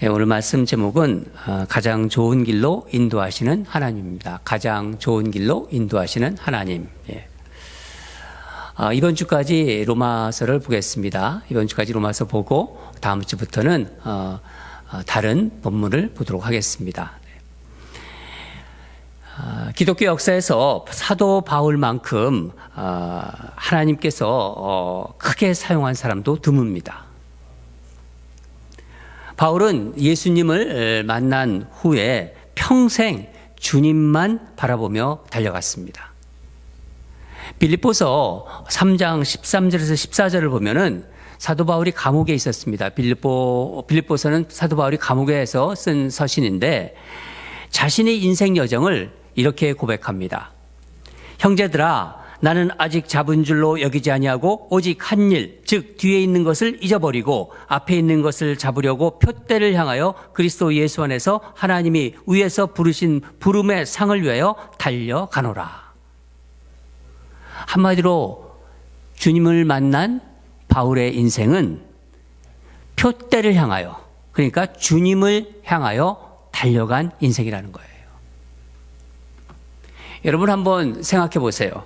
오늘 말씀 제목은 가장 좋은 길로 인도하시는 하나님입니다. 가장 좋은 길로 인도하시는 하나님. 이번 주까지 로마서를 보겠습니다. 이번 주까지 로마서 보고 다음 주부터는 다른 본문을 보도록 하겠습니다. 기독교 역사에서 사도 바울만큼 하나님께서 크게 사용한 사람도 드뭅니다. 바울은 예수님을 만난 후에 평생 주님만 바라보며 달려갔습니다. 빌립보서 3장 13절에서 14절을 보면은 사도 바울이 감옥에 있었습니다. 빌립보서는 사도 바울이 감옥에서 쓴 서신인데 자신의 인생 여정을 이렇게 고백합니다. 형제들아, 나는 아직 잡은 줄로 여기지 아니하고 오직 한 일, 즉 뒤에 있는 것을 잊어버리고 앞에 있는 것을 잡으려고 표대를 향하여 그리스도 예수 안에서 하나님이 위에서 부르신 부름의 상을 위하여 달려가노라. 한마디로 주님을 만난 바울의 인생은 표대를 향하여, 그러니까 주님을 향하여 달려간 인생이라는 거예요. 여러분 한번 생각해 보세요.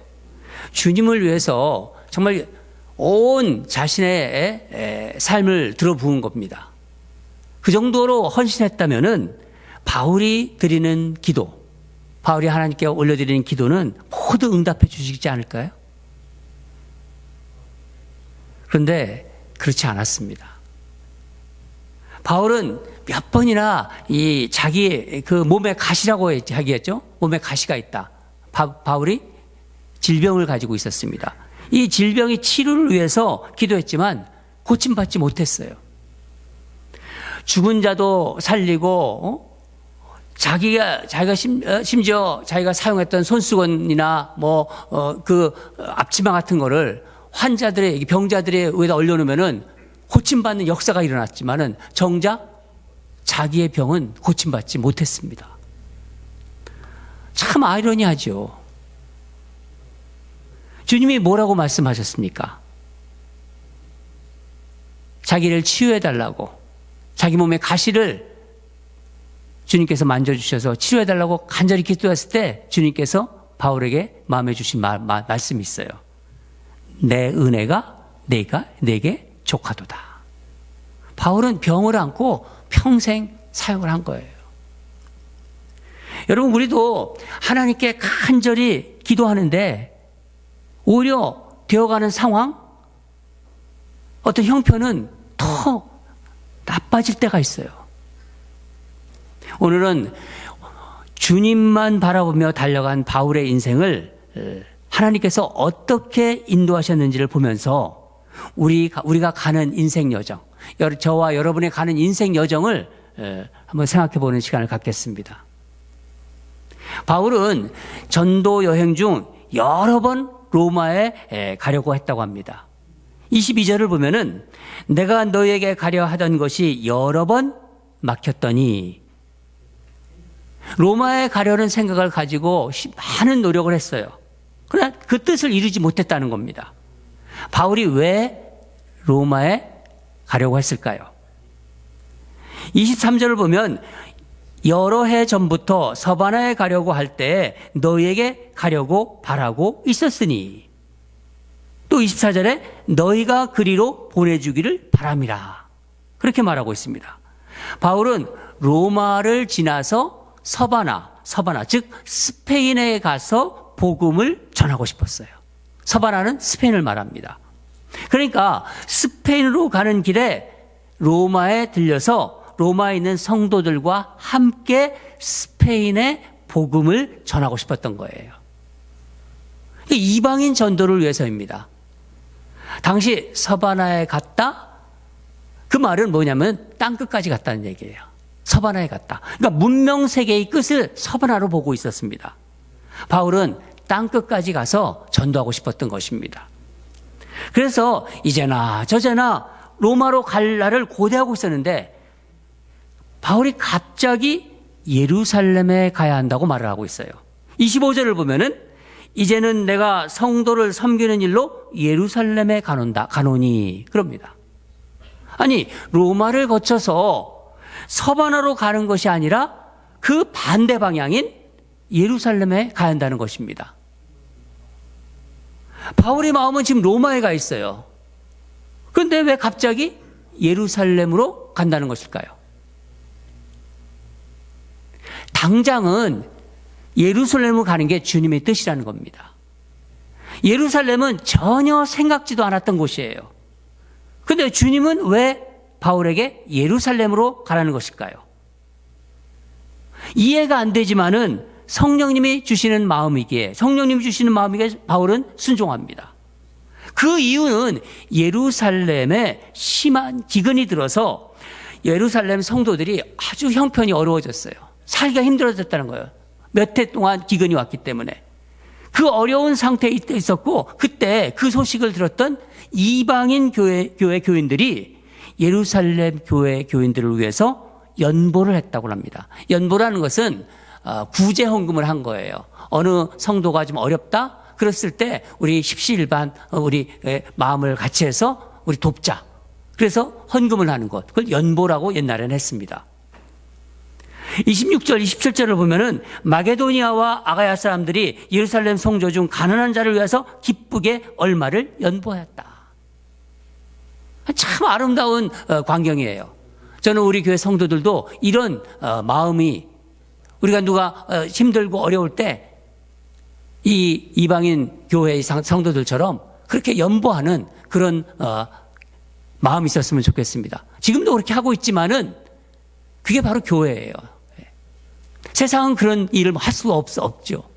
주님을 위해서 정말 온 자신의 삶을 들어부은 겁니다. 그 정도로 헌신했다면은 바울이 드리는 기도, 바울이 하나님께 올려드리는 기도는 모두 응답해 주시지 않을까요? 그런데 그렇지 않았습니다. 바울은 몇 번이나 이 자기 그 몸에 가시라고 하겠죠? 몸에 가시가 있다. 바울이 질병을 가지고 있었습니다. 이 질병의 치료를 위해서 기도했지만 고침받지 못했어요. 죽은 자도 살리고 자기가 심지어 자기가 사용했던 손수건이나 그 앞치마 같은 거를 환자들의 병자들의 위에다 올려놓으면은 고침받는 역사가 일어났지만은 정작 자기의 병은 고침받지 못했습니다. 참 아이러니하죠. 주님이 뭐라고 말씀하셨습니까? 자기를 치유해달라고, 자기 몸의 가시를 주님께서 만져주셔서 치유해달라고 간절히 기도했을 때 주님께서 바울에게 마음에 주신 말씀이 있어요. 내 은혜가 내게 족하도다. 바울은 병을 안고 평생 사역을 한 거예요. 여러분, 우리도 하나님께 간절히 기도하는데 오히려 되어가는 상황, 어떤 형편은 더 나빠질 때가 있어요. 오늘은 주님만 바라보며 달려간 바울의 인생을 하나님께서 어떻게 인도하셨는지를 보면서 우리가 가는 인생 여정, 저와 여러분의 가는 인생 여정을 한번 생각해 보는 시간을 갖겠습니다. 바울은 전도 여행 중 여러 번 로마에 가려고 했다고 합니다. 22절을 보면은 내가 너에게 가려 하던 것이 여러 번 막혔더니, 로마에 가려는 생각을 가지고 많은 노력을 했어요. 그러나 그 뜻을 이루지 못했다는 겁니다. 바울이 왜 로마에 가려고 했을까요? 23절을 보면 여러 해 전부터 서바나에 가려고 할 때 너희에게 가려고 바라고 있었으니, 또 24절에 너희가 그리로 보내주기를 바람이라, 그렇게 말하고 있습니다. 바울은 로마를 지나서 서바나 즉 스페인에 가서 복음을 전하고 싶었어요. 서바나는 스페인을 말합니다. 그러니까 스페인으로 가는 길에 로마에 들려서 로마에 있는 성도들과 함께 스페인의 복음을 전하고 싶었던 거예요. 이방인 전도를 위해서입니다. 당시 서바나에 갔다, 그 말은 뭐냐면 땅끝까지 갔다는 얘기예요. 서바나에 갔다. 그러니까 문명세계의 끝을 서바나로 보고 있었습니다. 바울은 땅끝까지 가서 전도하고 싶었던 것입니다. 그래서 이제나 저제나 로마로 갈 날을 고대하고 있었는데 바울이 갑자기 예루살렘에 가야 한다고 말을 하고 있어요. 25절을 보면은 이제는 내가 성도를 섬기는 일로 예루살렘에 가노니 그럽니다. 아니, 로마를 거쳐서 서바나로 가는 것이 아니라 그 반대 방향인 예루살렘에 가야 한다는 것입니다. 바울의 마음은 지금 로마에 가 있어요. 그런데 왜 갑자기 예루살렘으로 간다는 것일까요? 당장은 예루살렘으로 가는 게 주님의 뜻이라는 겁니다. 예루살렘은 전혀 생각지도 않았던 곳이에요. 그런데 주님은 왜 바울에게 예루살렘으로 가라는 것일까요? 이해가 안 되지만은 성령님이 주시는 마음이기에 바울은 순종합니다. 그 이유는 예루살렘에 심한 기근이 들어서 예루살렘 성도들이 아주 형편이 어려워졌어요. 살기가 힘들어졌다는 거예요. 몇 해 동안 기근이 왔기 때문에. 그 어려운 상태에 있었고, 그때 그 소식을 들었던 이방인 교회 교인들이 예루살렘 교회 교인들을 위해서 연보를 했다고 합니다. 연보라는 것은 구제 헌금을 한 거예요. 어느 성도가 좀 어렵다? 그랬을 때 우리 십시일반 우리 마음을 같이 해서 우리 돕자. 그래서 헌금을 하는 것. 그걸 연보라고 옛날에는 했습니다. 26절, 27절을 보면은 마게도니아와 아가야 사람들이 예루살렘 성조 중 가난한 자를 위해서 기쁘게 얼마를 연보하였다. 참 아름다운 광경이에요. 저는 우리 교회 성도들도 이런 마음이 우리가 누가 힘들고 어려울 때 이 이방인 교회의 성도들처럼 그렇게 연보하는 그런 마음이 있었으면 좋겠습니다. 지금도 그렇게 하고 있지만은 그게 바로 교회예요. 세상은 그런 일을 할 수가 없죠.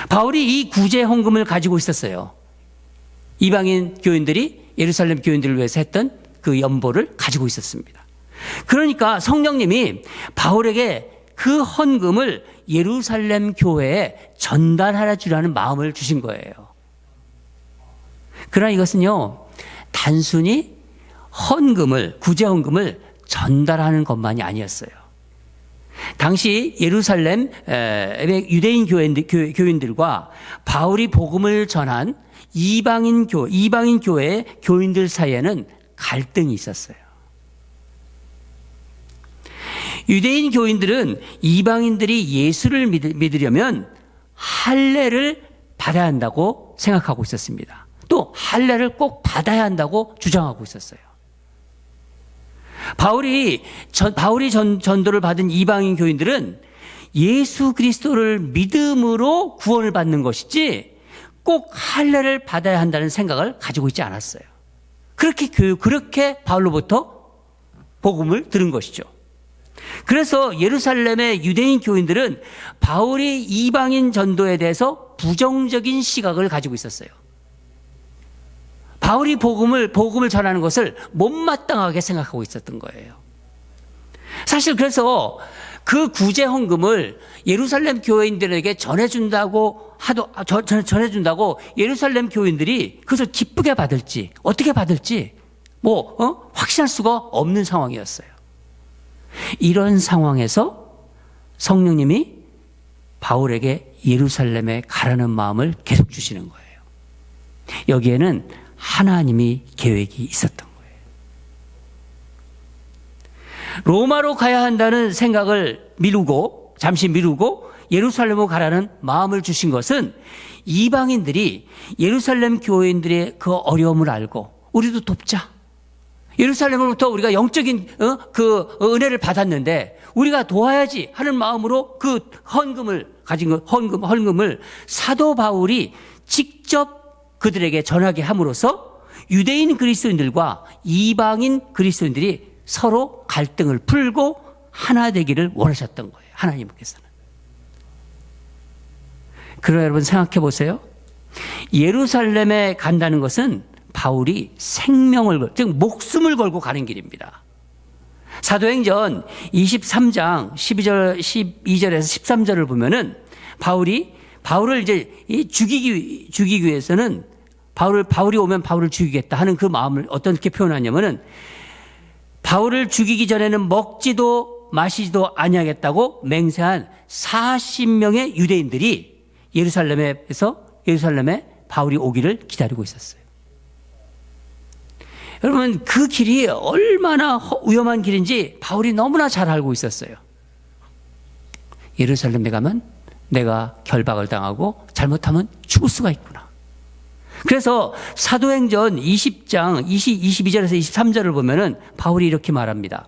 바울이 이 구제 헌금을 가지고 있었어요. 이방인 교인들이 예루살렘 교인들을 위해서 했던 그 연보를 가지고 있었습니다. 그러니까 성령님이 바울에게 그 헌금을 예루살렘 교회에 전달하여 주라는 마음을 주신 거예요. 그러나 이것은요, 단순히 구제 헌금을 전달하는 것만이 아니었어요. 당시 예루살렘 유대인 교인들과 바울이 복음을 전한 이방인 교회의 교인들 사이에는 갈등이 있었어요. 유대인 교인들은 이방인들이 예수를 믿으려면 할례를 받아야 한다고 생각하고 있었습니다. 또 할례를 꼭 받아야 한다고 주장하고 있었어요. 바울이 전도를 받은 이방인 교인들은 예수 그리스도를 믿음으로 구원을 받는 것이지 꼭 할례를 받아야 한다는 생각을 가지고 있지 않았어요. 그렇게 바울로부터 복음을 들은 것이죠. 그래서 예루살렘의 유대인 교인들은 바울이 이방인 전도에 대해서 부정적인 시각을 가지고 있었어요. 바울이 복음을 전하는 것을 못마땅하게 생각하고 있었던 거예요. 사실 그래서 그 구제 헌금을 예루살렘 교인들에게 전해준다고 예루살렘 교인들이 그것을 기쁘게 받을지 어떻게 받을지 확신할 수가 없는 상황이었어요. 이런 상황에서 성령님이 바울에게 예루살렘에 가라는 마음을 계속 주시는 거예요. 여기에는 하나님이 계획이 있었던 거예요. 로마로 가야 한다는 생각을 잠시 미루고 예루살렘으로 가라는 마음을 주신 것은 이방인들이 예루살렘 교인들의 그 어려움을 알고 우리도 돕자. 예루살렘으로부터 우리가 영적인 그 은혜를 받았는데 우리가 도와야지 하는 마음으로 그 헌금을 사도 바울이 직접 그들에게 전하게 함으로써 유대인 그리스도인들과 이방인 그리스도인들이 서로 갈등을 풀고 하나 되기를 원하셨던 거예요. 하나님께서는. 그러나 여러분 생각해 보세요. 예루살렘에 간다는 것은 바울이 즉 목숨을 걸고 가는 길입니다. 사도행전 23장 12절에서 13절을 보면은 바울을 이제 죽이기 위해서는 바울이 오면 바울을 죽이겠다 하는 그 마음을 어떻게 표현하냐면은 바울을 죽이기 전에는 먹지도 마시지도 아니하겠다고 맹세한 40명의 유대인들이 예루살렘에 바울이 오기를 기다리고 있었어요. 여러분, 그 길이 얼마나 위험한 길인지 바울이 너무나 잘 알고 있었어요. 예루살렘에 가면 내가 결박을 당하고 잘못하면 죽을 수가 있구나. 그래서 사도행전 20장 22절에서 23절을 보면은 바울이 이렇게 말합니다.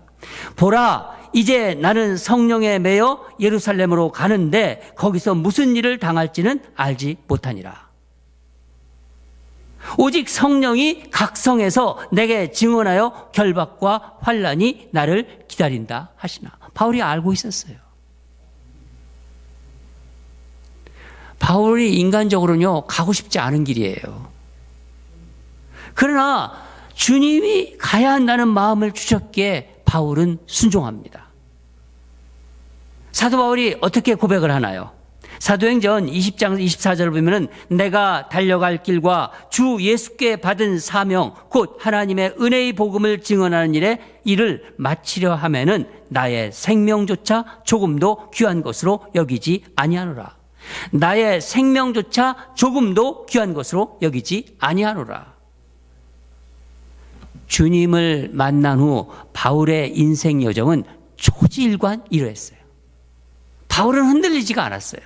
보라, 이제 나는 성령에 매여 예루살렘으로 가는데 거기서 무슨 일을 당할지는 알지 못하니라. 오직 성령이 각 성에서 내게 증언하여 결박과 환난이 나를 기다린다 하시나. 바울이 알고 있었어요. 바울이 인간적으로는요, 가고 싶지 않은 길이에요. 그러나 주님이 가야 한다는 마음을 주셨기에 바울은 순종합니다. 사도 바울이 어떻게 고백을 하나요? 사도행전 20장 24절을 보면은 내가 달려갈 길과 주 예수께 받은 사명 곧 하나님의 은혜의 복음을 증언하는 일을 마치려 하면은 나의 생명조차 조금도 귀한 것으로 여기지 아니하노라. 나의 생명조차 조금도 귀한 것으로 여기지 아니하노라. 주님을 만난 후 바울의 인생 여정은 초지일관 이러했어요. 바울은 흔들리지가 않았어요.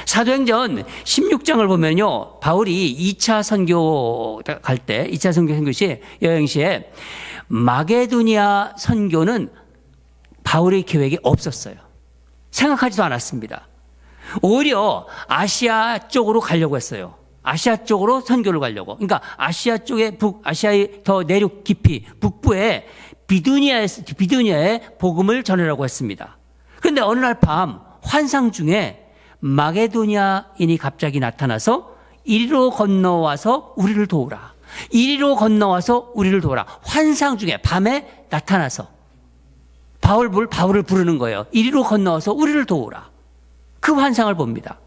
사도행전 16장을 보면요, 바울이 2차 선교 갈 때, 2차 선교 시 여행 시에 마게도니아 선교는 바울의 계획에 없었어요. 생각하지도 않았습니다. 오히려 아시아 쪽으로 가려고 했어요. 아시아 쪽으로 선교를 가려고. 그러니까 아시아 쪽에 아시아의 더 내륙 깊이 북부에 비두니아에 복음을 전하라고 했습니다. 그런데 어느 날 밤 환상 중에 마게도니아인이 갑자기 나타나서 이리로 건너와서 우리를 도우라. 이리로 건너와서 우리를 도우라. 환상 중에 밤에 나타나서 바울을 부르는 거예요. 이리로 건너와서 우리를 도우라. 그 환상을 봅니다.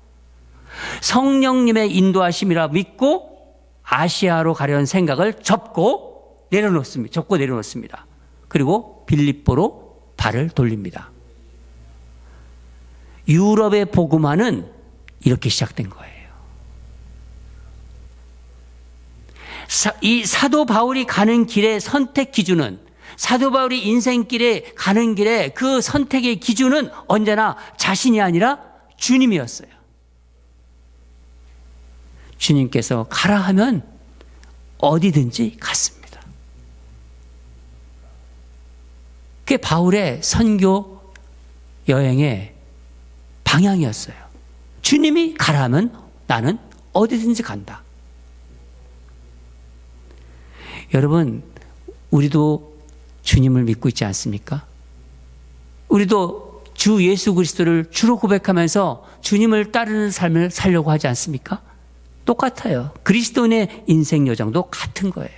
성령님의 인도하심이라 믿고 아시아로 가려는 생각을 접고 내려놓습니다. 그리고 빌립보로 발을 돌립니다. 유럽의 복음화는 이렇게 시작된 거예요. 이 사도 바울이 가는 길의 선택 기준은, 사도 바울이 인생길에 가는 길에 그 선택의 기준은 언제나 자신이 아니라 주님이었어요. 주님께서 가라 하면 어디든지 갔습니다. 그게 바울의 선교 여행의 방향이었어요. 주님이 가라 하면 나는 어디든지 간다. 여러분, 우리도 주님을 믿고 있지 않습니까? 우리도 주 예수 그리스도를 주로 고백하면서 주님을 따르는 삶을 살려고 하지 않습니까? 똑같아요. 그리스도인의 인생 여정도 같은 거예요.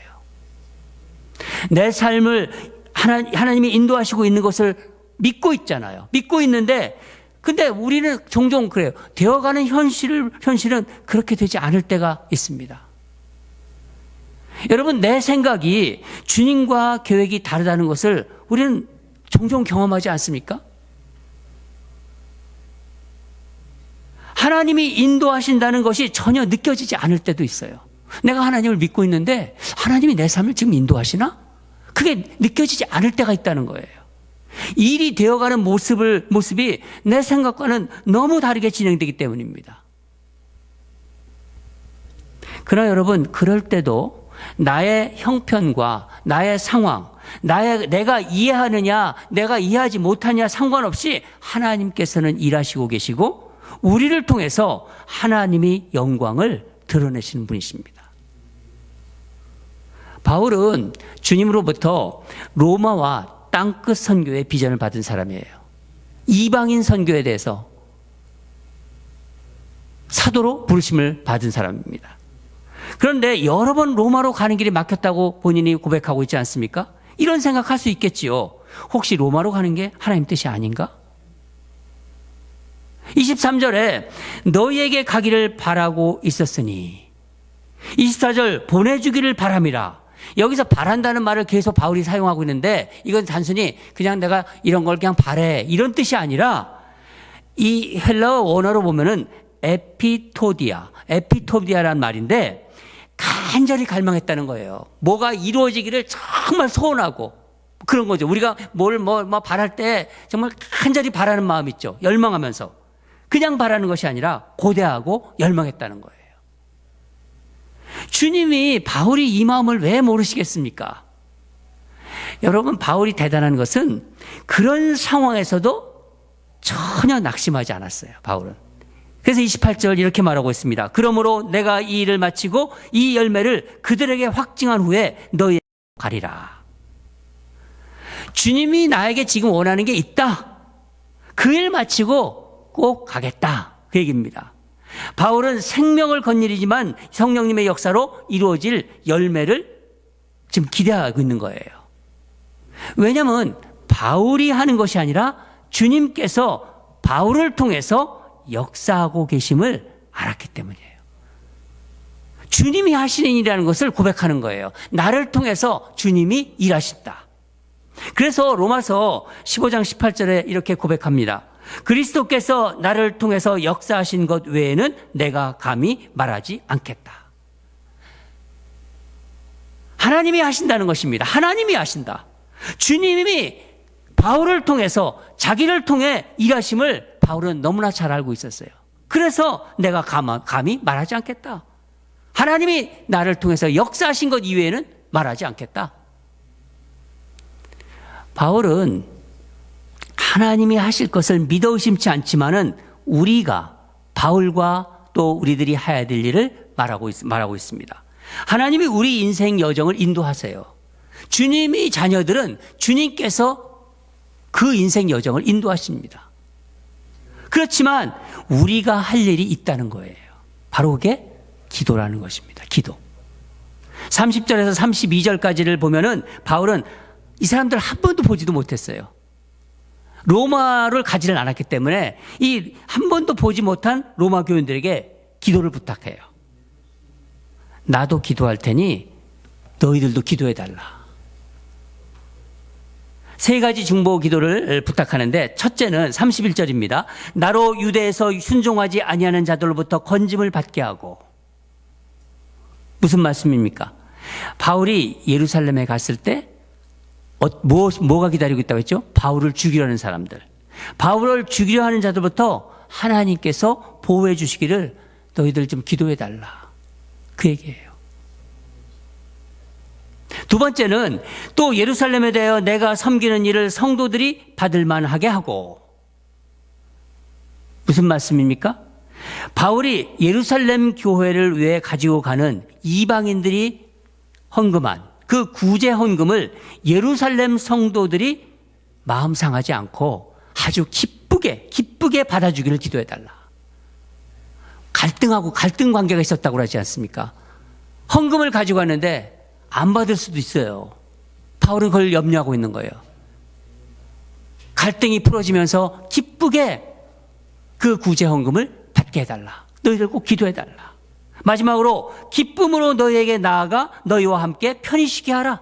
내 삶을 하나님이 인도하시고 있는 것을 믿고 있잖아요. 믿고 있는데, 근데 우리는 종종 그래요. 되어가는 현실은 그렇게 되지 않을 때가 있습니다. 여러분, 내 생각이 주님과 계획이 다르다는 것을 우리는 종종 경험하지 않습니까? 하나님이 인도하신다는 것이 전혀 느껴지지 않을 때도 있어요. 내가 하나님을 믿고 있는데 하나님이 내 삶을 지금 인도하시나? 그게 느껴지지 않을 때가 있다는 거예요. 일이 되어가는 모습이 내 생각과는 너무 다르게 진행되기 때문입니다. 그러나 여러분, 그럴 때도 나의 형편과 나의 상황, 내가 이해하느냐, 내가 이해하지 못하느냐 상관없이 하나님께서는 일하시고 계시고 우리를 통해서 하나님이 영광을 드러내시는 분이십니다. 바울은 주님으로부터 로마와 땅끝 선교의 비전을 받은 사람이에요. 이방인 선교에 대해서 사도로 부르심을 받은 사람입니다. 그런데 여러 번 로마로 가는 길이 막혔다고 본인이 고백하고 있지 않습니까? 이런 생각할 수 있겠지요. 혹시 로마로 가는 게 하나님 뜻이 아닌가? 23절에 너희에게 가기를 바라고 있었으니, 24절 보내주기를 바람이라. 여기서 바란다는 말을 계속 바울이 사용하고 있는데 이건 단순히 그냥 내가 이런 걸 그냥 바래 이런 뜻이 아니라 이 헬라어 원어로 보면은 에피토디아라는 말인데 간절히 갈망했다는 거예요. 뭐가 이루어지기를 정말 소원하고 그런 거죠. 우리가 뭘 바랄 때 정말 간절히 바라는 마음 있죠. 열망하면서. 그냥 바라는 것이 아니라 고대하고 열망했다는 거예요. 주님이 바울이 이 마음을 왜 모르시겠습니까? 여러분, 바울이 대단한 것은 그런 상황에서도 전혀 낙심하지 않았어요. 바울은. 그래서 28절 이렇게 말하고 있습니다. 그러므로 내가 이 일을 마치고 이 열매를 그들에게 확증한 후에 너희에게 가리라. 주님이 나에게 지금 원하는 게 있다. 그 일 마치고 꼭 가겠다. 그 얘기입니다. 바울은 생명을 건 일이지만 성령님의 역사로 이루어질 열매를 지금 기대하고 있는 거예요. 왜냐하면 바울이 하는 것이 아니라 주님께서 바울을 통해서 역사하고 계심을 알았기 때문이에요. 주님이 하시는 일이라는 것을 고백하는 거예요. 나를 통해서 주님이 일하신다. 그래서 로마서 15장 18절에 이렇게 고백합니다. 그리스도께서 나를 통해서 역사하신 것 외에는 내가 감히 말하지 않겠다. 하나님이 하신다는 것입니다. 하나님이 하신다. 주님이 바울을 통해서 자기를 통해 일하심을 바울은 너무나 잘 알고 있었어요. 그래서 내가 감히 말하지 않겠다. 하나님이 나를 통해서 역사하신 것 이외에는 말하지 않겠다. 바울은 하나님이 하실 것을 믿어 의심치 않지만은 우리가 바울과 또 우리들이 해야 될 일을 말하고 있습니다. 하나님이 우리 인생 여정을 인도하세요. 주님의 자녀들은 주님께서 그 인생 여정을 인도하십니다. 그렇지만 우리가 할 일이 있다는 거예요. 바로 그게 기도라는 것입니다. 기도. 30절에서 32절까지를 보면은 바울은 이 사람들 한 번도 보지도 못했어요. 로마를 가지를 않았기 때문에 이 한 번도 보지 못한 로마 교인들에게 기도를 부탁해요. 나도 기도할 테니 너희들도 기도해 달라. 세 가지 중보 기도를 부탁하는데 첫째는 31절입니다. 나로 유대에서 순종하지 아니하는 자들로부터 건짐을 받게 하고. 무슨 말씀입니까? 바울이 예루살렘에 갔을 때 뭐가 기다리고 있다고 했죠? 바울을 죽이려는 사람들. 바울을 죽이려 하는 자들부터 하나님께서 보호해 주시기를 너희들 좀 기도해 달라. 그 얘기예요. 두 번째는 또 예루살렘에 대하여 내가 섬기는 일을 성도들이 받을 만하게 하고. 무슨 말씀입니까? 바울이 예루살렘 교회를 위해 가지고 가는 이방인들이 헌금한 그 구제 헌금을 예루살렘 성도들이 마음 상하지 않고 아주 기쁘게 받아주기를 기도해달라. 갈등 관계가 있었다고 그러지 않습니까? 헌금을 가지고 왔는데 안 받을 수도 있어요. 바울은 그걸 염려하고 있는 거예요. 갈등이 풀어지면서 기쁘게 그 구제 헌금을 받게 해달라. 너희들 꼭 기도해달라. 마지막으로 기쁨으로 너희에게 나아가 너희와 함께 편히 쉬게 하라.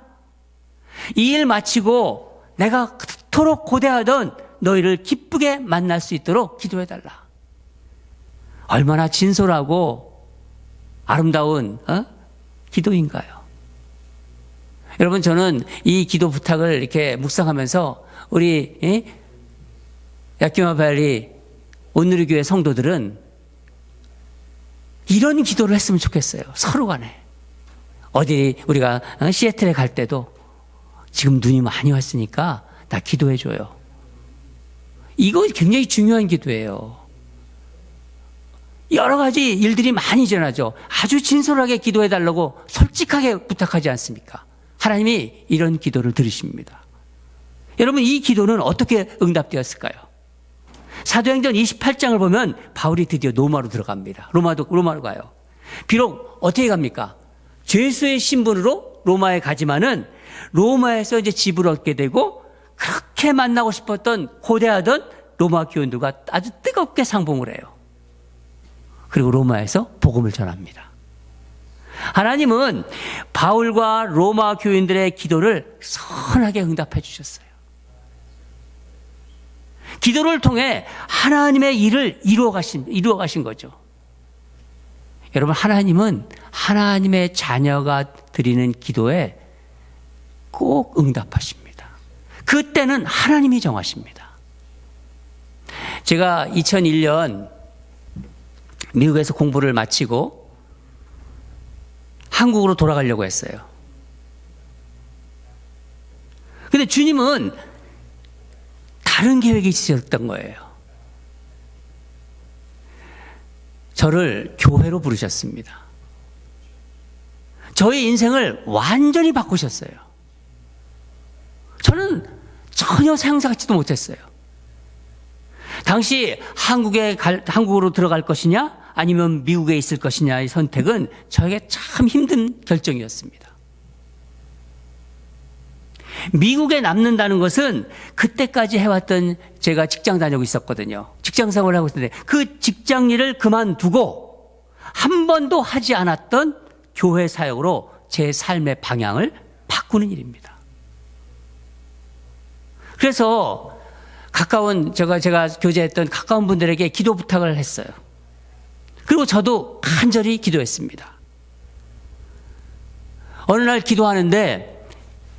이 일 마치고 내가 그토록 고대하던 너희를 기쁘게 만날 수 있도록 기도해달라. 얼마나 진솔하고 아름다운 기도인가요? 여러분, 저는 이 기도 부탁을 이렇게 묵상하면서 우리 야키마발리 온누리교회 성도들은 이런 기도를 했으면 좋겠어요. 서로 간에. 어디 우리가 시애틀에 갈 때도 지금 눈이 많이 왔으니까 나 기도해 줘요. 이거 굉장히 중요한 기도예요. 여러 가지 일들이 많이 일어나죠. 아주 진솔하게 기도해 달라고 솔직하게 부탁하지 않습니까? 하나님이 이런 기도를 들으십니다. 여러분, 이 기도는 어떻게 응답되었을까요? 사도행전 28장을 보면 바울이 드디어 로마로 들어갑니다. 로마로 가요. 비록 어떻게 갑니까? 죄수의 신분으로 로마에 가지만은 로마에서 이제 집을 얻게 되고 그렇게 만나고 싶었던 고대하던 로마 교인들과 아주 뜨겁게 상봉을 해요. 그리고 로마에서 복음을 전합니다. 하나님은 바울과 로마 교인들의 기도를 선하게 응답해 주셨어요. 기도를 통해 하나님의 일을 이루어 가신 거죠. 여러분, 하나님은 하나님의 자녀가 드리는 기도에 꼭 응답하십니다. 그때는 하나님이 정하십니다. 제가 2001년 미국에서 공부를 마치고 한국으로 돌아가려고 했어요. 근데 주님은 다른 계획이 있으셨던 거예요. 저를 교회로 부르셨습니다. 저의 인생을 완전히 바꾸셨어요. 저는 전혀 생각지도 못했어요. 당시 한국으로 들어갈 것이냐 아니면 미국에 있을 것이냐의 선택은 저에게 참 힘든 결정이었습니다. 미국에 남는다는 것은 그때까지 해왔던, 제가 직장 다니고 있었거든요. 직장 생활을 하고 있었는데 그 직장 일을 그만두고 한 번도 하지 않았던 교회 사역으로 제 삶의 방향을 바꾸는 일입니다. 그래서 제가 교제했던 가까운 분들에게 기도 부탁을 했어요. 그리고 저도 간절히 기도했습니다. 어느 날 기도하는데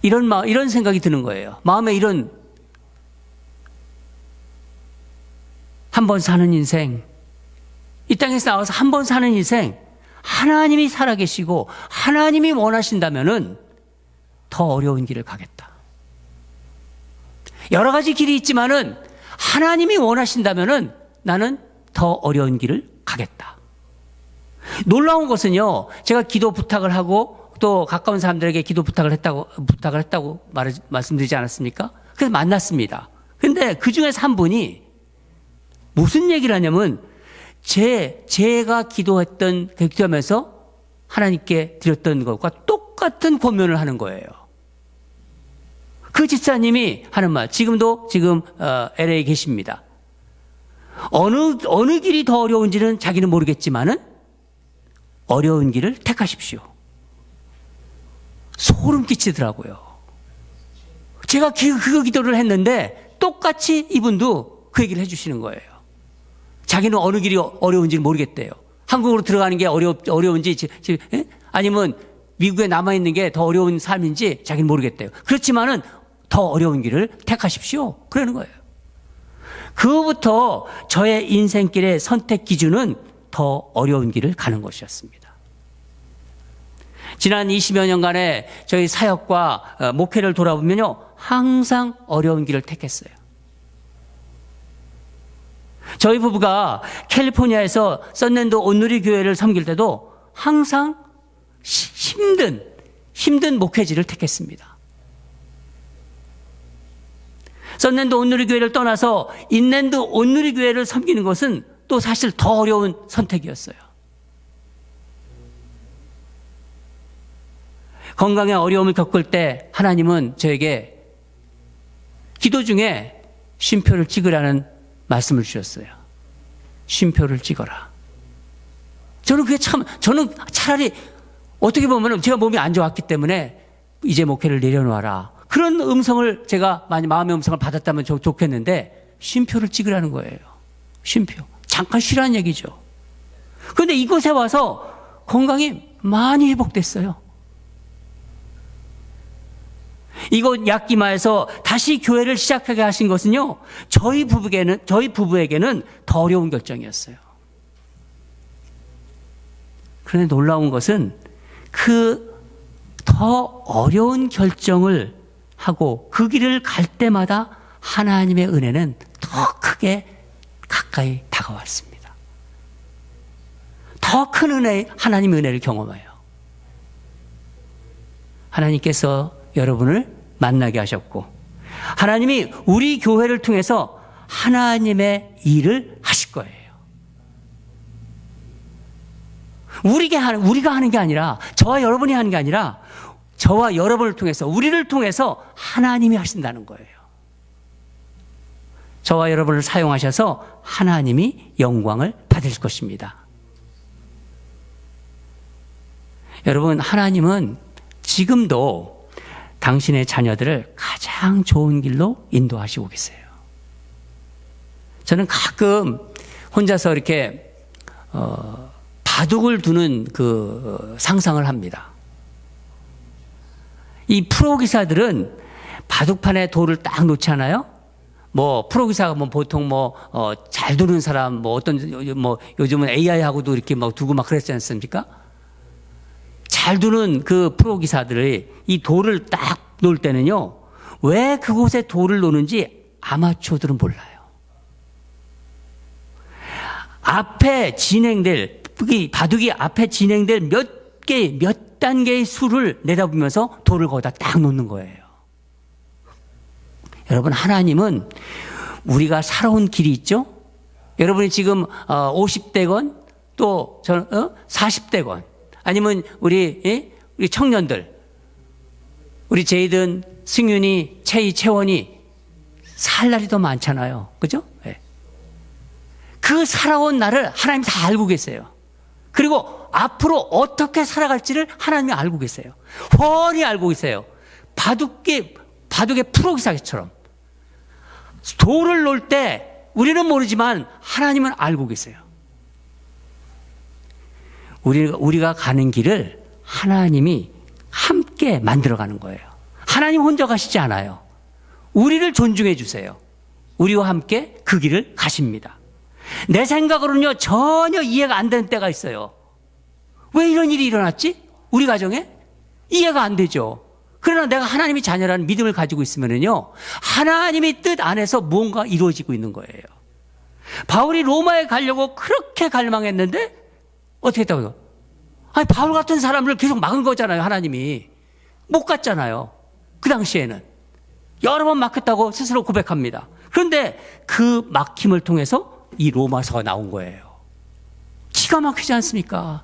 이런 생각이 드는 거예요. 마음에 한 번 사는 인생, 이 땅에서 나와서 한 번 사는 인생, 하나님이 살아계시고 하나님이 원하신다면은 더 어려운 길을 가겠다. 여러 가지 길이 있지만은 하나님이 원하신다면은 나는 더 어려운 길을 가겠다. 놀라운 것은요, 제가 기도 부탁을 하고 또 가까운 사람들에게 기도 부탁을 했다고 말씀드리지 않았습니까? 그래서 만났습니다. 근데 그 중에서 한 분이 무슨 얘기를 하냐면 제가 기도하면서 하나님께 드렸던 것과 똑같은 권면을 하는 거예요. 그 집사님이 하는 말, 지금 LA에 계십니다. 어느 길이 더 어려운지는 자기는 모르겠지만은 어려운 길을 택하십시오. 소름 끼치더라고요. 제가 그 기도를 했는데 똑같이 이분도 그 얘기를 해주시는 거예요. 자기는 어느 길이 어려운지 모르겠대요. 한국으로 들어가는 게 어려운지 아니면 미국에 남아있는 게 더 어려운 삶인지 자기는 모르겠대요. 그렇지만은 더 어려운 길을 택하십시오. 그러는 거예요. 그부터 저의 인생길의 선택 기준은 더 어려운 길을 가는 것이었습니다. 지난 20여 년간의 저희 사역과 목회를 돌아보면요, 항상 어려운 길을 택했어요. 저희 부부가 캘리포니아에서 썬랜드 온누리 교회를 섬길 때도 항상 힘든 목회지를 택했습니다. 썬랜드 온누리 교회를 떠나서 인랜드 온누리 교회를 섬기는 것은 또 사실 더 어려운 선택이었어요. 건강에 어려움을 겪을 때 하나님은 저에게 기도 중에 쉼표를 찍으라는 말씀을 주셨어요. 쉼표를 찍어라. 저는 차라리 어떻게 보면 제가 몸이 안 좋았기 때문에 이제 목회를 내려놓아라, 그런 음성을 제가 마음의 음성을 받았다면 좋겠는데 쉼표를 찍으라는 거예요. 쉼표. 잠깐 쉬라는 얘기죠. 그런데 이곳에 와서 건강이 많이 회복됐어요. 이곳 약기마에서 다시 교회를 시작하게 하신 것은요, 저희 부부에게는 더 어려운 결정이었어요. 그런데 놀라운 것은 그 더 어려운 결정을 하고 그 길을 갈 때마다 하나님의 은혜는 더 크게 가까이 다가왔습니다. 더 큰 은혜, 하나님의 은혜를 경험해요. 하나님께서 여러분을 만나게 하셨고, 하나님이 우리 교회를 통해서 하나님의 일을 하실 거예요. 우리가 하는 게 아니라, 저와 여러분이 하는 게 아니라, 저와 여러분을 통해서, 우리를 통해서 하나님이 하신다는 거예요. 저와 여러분을 사용하셔서 하나님이 영광을 받으실 것입니다. 여러분, 하나님은 지금도 당신의 자녀들을 가장 좋은 길로 인도하시고 계세요. 저는 가끔 혼자서 이렇게 바둑을 두는 그 상상을 합니다. 이 프로기사들은 바둑판에 돌을 딱 놓잖아요. 뭐 프로기사가 뭐 보통 잘 두는 사람 요즘은 AI하고도 이렇게 막 두고 막 그랬지 않습니까? 잘 두는 그 프로기사들이 이 돌을 딱 놓을 때는요, 왜 그곳에 돌을 놓는지 아마추어들은 몰라요. 앞에 진행될, 바둑이 앞에 진행될 몇 단계의 수를 내다보면서 돌을 거기다 딱 놓는 거예요. 여러분, 하나님은 우리가 살아온 길이 있죠? 여러분이 지금 50대건 또 40대건 아니면 우리 청년들, 우리 제이든, 승윤이, 채희, 채원이 살 날이 더 많잖아요. 그죠? 네. 그 살아온 날을 하나님 다 알고 계세요. 그리고 앞으로 어떻게 살아갈지를 하나님이 알고 계세요. 훤히 알고 계세요. 바둑의 프로기사처럼. 돌을 놓을 때 우리는 모르지만 하나님은 알고 계세요. 우리가 가는 길을 하나님이 함께 만들어가는 거예요. 하나님 혼자 가시지 않아요. 우리를 존중해 주세요. 우리와 함께 그 길을 가십니다. 내 생각으로는요, 전혀 이해가 안 되는 때가 있어요. 왜 이런 일이 일어났지? 우리 가정에? 이해가 안 되죠. 그러나 내가 하나님의 자녀라는 믿음을 가지고 있으면요, 하나님의 뜻 안에서 뭔가 이루어지고 있는 거예요. 바울이 로마에 가려고 그렇게 갈망했는데 어떻게 했다고요? 아니, 바울 같은 사람을 계속 막은 거잖아요. 하나님이 못 갔잖아요. 그 당시에는 여러 번 막혔다고 스스로 고백합니다. 그런데 그 막힘을 통해서 이 로마서가 나온 거예요. 기가 막히지 않습니까?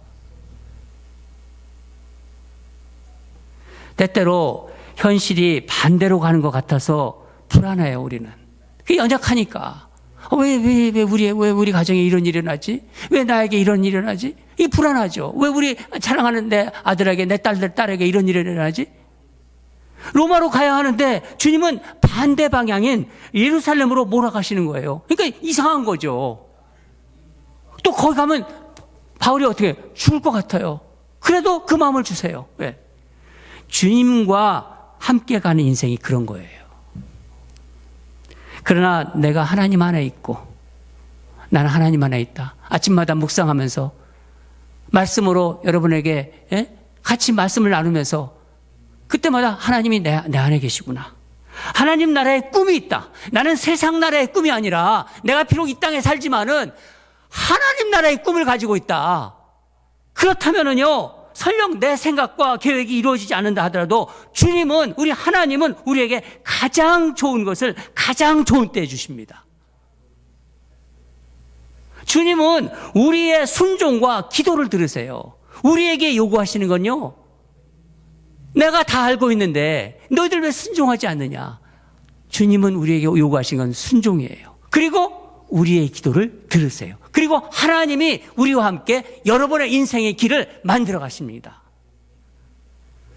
때때로 현실이 반대로 가는 것 같아서 불안해요. 우리는 그게 연약하니까. 왜 우리 가정에 이런 일이 일어나지? 왜 나에게 이런 일이 일어나지? 이게 불안하죠. 왜 우리 사랑하는 내 아들에게, 내 딸에게 이런 일이 일어나지? 로마로 가야 하는데 주님은 반대 방향인 예루살렘으로 몰아가시는 거예요. 그러니까 이상한 거죠. 또 거기 가면 바울이 어떻게 죽을 것 같아요. 그래도 그 마음을 주세요. 왜? 주님과 함께 가는 인생이 그런 거예요. 그러나 내가 하나님 안에 있고 나는 하나님 안에 있다. 아침마다 묵상하면서 말씀으로 여러분에게 같이 말씀을 나누면서 그때마다 하나님이 내 안에 계시구나. 하나님 나라의 꿈이 있다. 나는 세상 나라의 꿈이 아니라 내가 비록 이 땅에 살지만은 하나님 나라의 꿈을 가지고 있다. 그렇다면은요, 설령 내 생각과 계획이 이루어지지 않는다 하더라도 주님은, 우리 하나님은 우리에게 가장 좋은 것을 가장 좋은 때에 주십니다. 주님은 우리의 순종과 기도를 들으세요. 우리에게 요구하시는 건요, 내가 다 알고 있는데 너희들 왜 순종하지 않느냐. 주님은 우리에게 요구하시는 건 순종이에요. 그리고 우리의 기도를 들으세요. 그리고 하나님이 우리와 함께 여러분의 인생의 길을 만들어 가십니다.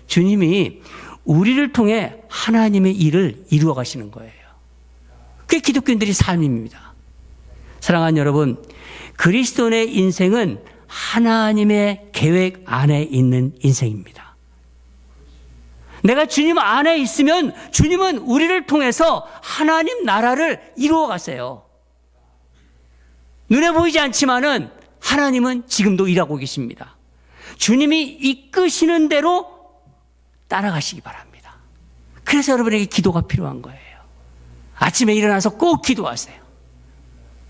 주님이 우리를 통해 하나님의 일을 이루어 가시는 거예요. 그게 기독교인들의 삶입니다. 사랑하는 여러분, 그리스도인의 인생은 하나님의 계획 안에 있는 인생입니다. 내가 주님 안에 있으면 주님은 우리를 통해서 하나님 나라를 이루어 가세요. 눈에 보이지 않지만은 하나님은 지금도 일하고 계십니다. 주님이 이끄시는 대로 따라가시기 바랍니다. 그래서 여러분에게 기도가 필요한 거예요. 아침에 일어나서 꼭 기도하세요.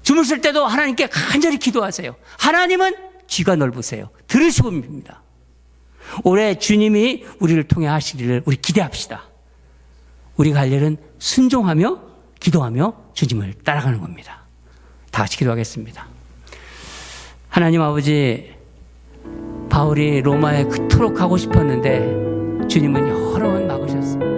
주무실 때도 하나님께 간절히 기도하세요. 하나님은 귀가 넓으세요. 들으시고 밉니다. 올해 주님이 우리를 통해 하시기를 우리 기대합시다. 우리가 할 일은 순종하며 기도하며 주님을 따라가는 겁니다. 다 같이 기도하겠습니다. 하나님 아버지, 바울이 로마에 그토록 가고 싶었는데 주님은 여러 번 막으셨습니다.